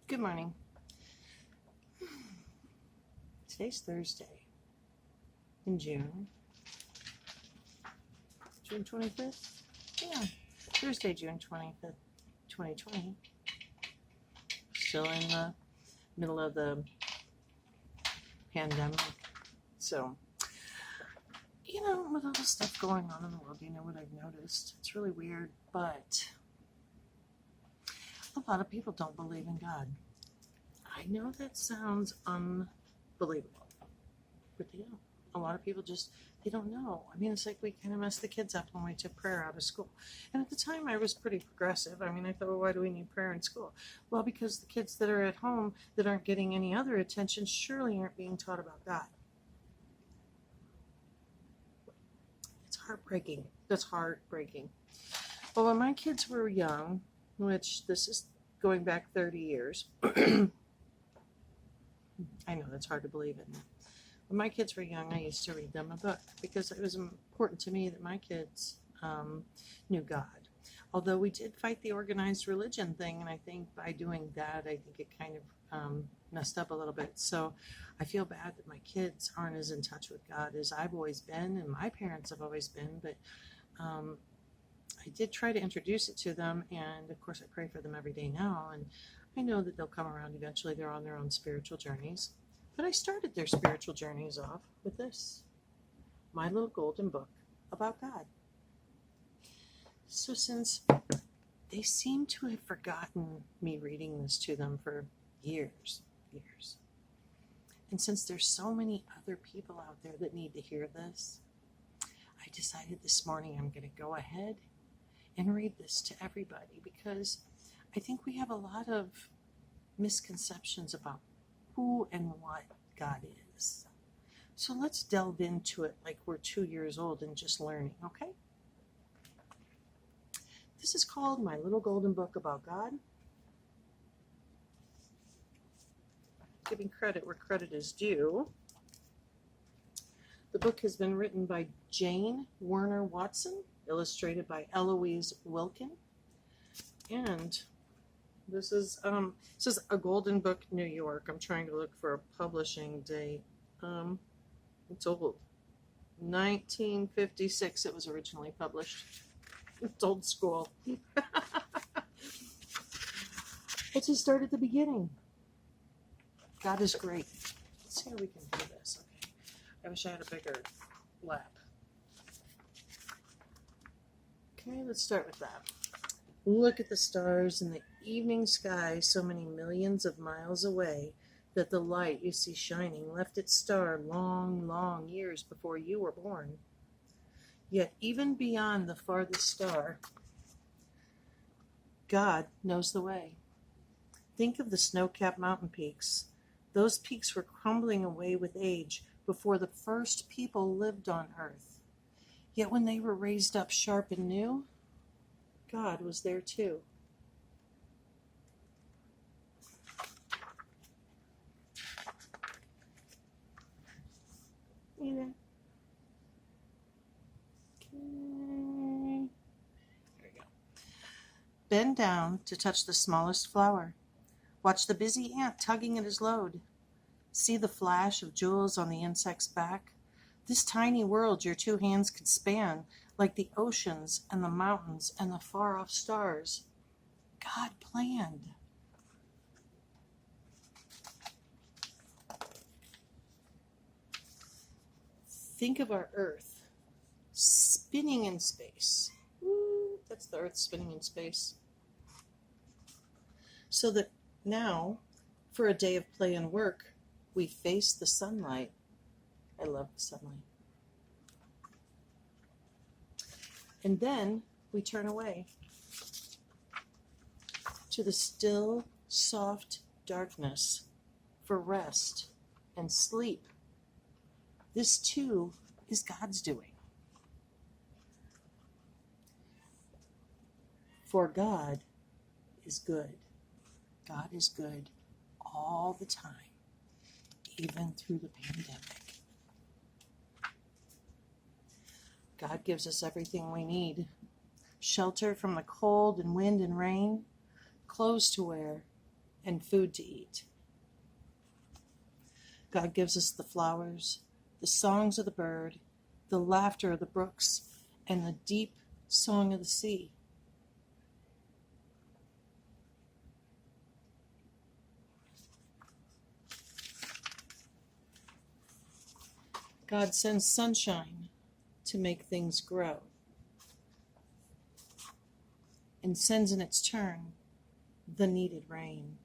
Good morning. Today's Thursday in June 25th? Yeah, Thursday, June 25th, 2020. Still in the middle of the pandemic. So, with all the stuff going on in the world, what I've noticed? It's really weird, but a lot of people don't believe in God. I know that sounds unbelievable, but they don't. A lot of people they don't know. It's like we kind of messed the kids up when we took prayer out of school. And at the time, I was pretty progressive. I thought, well, why do we need prayer in school? Well, because the kids that are at home that aren't getting any other attention surely aren't being taught about God. It's heartbreaking. That's heartbreaking. Well, when my kids were young, which this is going back 30 years, I know that's hard to believe in. When my kids were young, I used to read them a book because it was important to me that my kids knew God. Although we did fight the organized religion thing, and I think by doing that, I think it kind of messed up a little bit. So I feel bad that my kids aren't as in touch with God as I've always been, and my parents have always been, but I did try to introduce it to them, and of course I pray for them every day now, and I know that they'll come around eventually. They're on their own spiritual journeys. But I started their spiritual journeys off with this, my little golden book about God. So since they seem to have forgotten me reading this to them for years, and since there's so many other people out there that need to hear this, I decided this morning I'm going to go ahead and read this to everybody because I think we have a lot of misconceptions about who and what God is. So let's delve into it like we're 2 years old and just learning, okay? This is called My Little Golden Book About God. Giving credit where credit is due. The book has been written by Jane Werner Watson, illustrated by Eloise Wilkin, and this is a Golden Book, New York. I'm trying to look for a publishing date. It's old. 1956 it was originally published. It's old school. Let's just start at the beginning. God is great. Let's see how we can do this. Okay. I wish I had a bigger lap. Okay, let's start with that. Look at the stars in the evening sky so many millions of miles away that the light you see shining left its star long, long years before you were born. Yet even beyond the farthest star, God knows the way. Think of the snow-capped mountain peaks. Those peaks were crumbling away with age before the first people lived on Earth. Yet when they were raised up sharp and new, God was there too. Okay. There we go. Bend down to touch the smallest flower. Watch the busy ant tugging at his load. See the flash of jewels on the insect's back. This tiny world your two hands could span, like the oceans and the mountains and the far-off stars. God planned. Think of our Earth spinning in space. Woo, that's the Earth spinning in space. So that now, for a day of play and work, we face the sunlight. I love the sunlight. And then we turn away to the still, soft darkness for rest and sleep. This too is God's doing. For God is good. God is good all the time, even through the pandemic. God gives us everything we need. Shelter from the cold and wind and rain, clothes to wear, and food to eat. God gives us the flowers, the songs of the bird, the laughter of the brooks, and the deep song of the sea. God sends sunshine to make things grow, and sends in its turn the needed rain.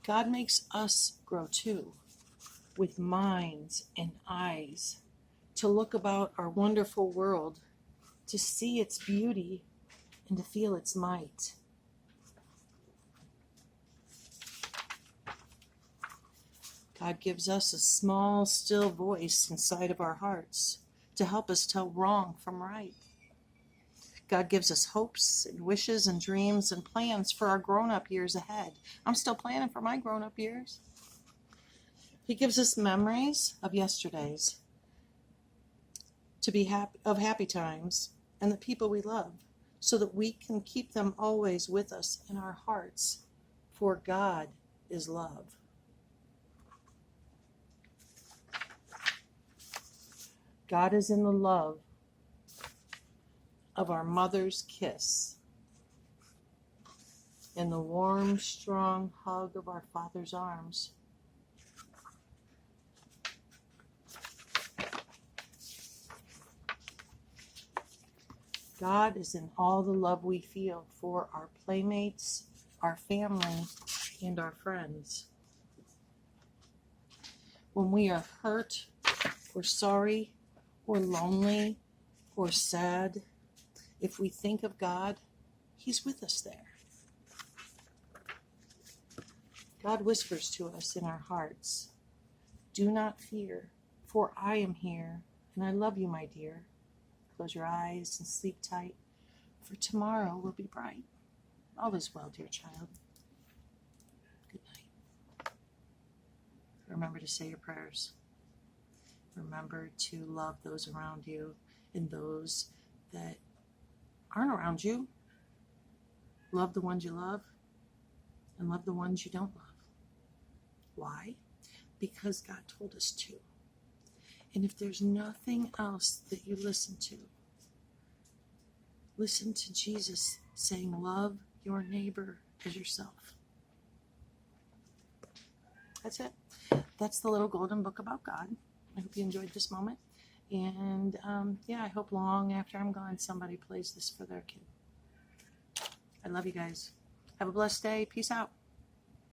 God makes us grow too, with minds and eyes, to look about our wonderful world, to see its beauty and to feel its might. God gives us a small, still voice inside of our hearts to help us tell wrong from right. God gives us hopes and wishes and dreams and plans for our grown-up years ahead. I'm still planning for my grown-up years. He gives us memories of yesterdays, to be happy times, and the people we love, so that we can keep them always with us in our hearts, for God is love. God is in the love of our mother's kiss, in the warm, strong hug of our father's arms. God is in all the love we feel for our playmates, our family, and our friends. When we are hurt, or sorry, or lonely, or sad, if we think of God, He's with us there. God whispers to us in our hearts, "Do not fear, for I am here, and I love you, my dear. Close your eyes and sleep tight, for tomorrow will be bright. All is well, dear child. Good night." Remember to say your prayers. Remember to love those around you and those that aren't around you. Love the ones you love and love the ones you don't love. Why? Because God told us to. And if there's nothing else that you listen to Jesus saying, love your neighbor as yourself. That's it. That's the little golden book about God. I hope you enjoyed this moment. And I hope long after I'm gone, somebody plays this for their kid. I love you guys. Have a blessed day. Peace out.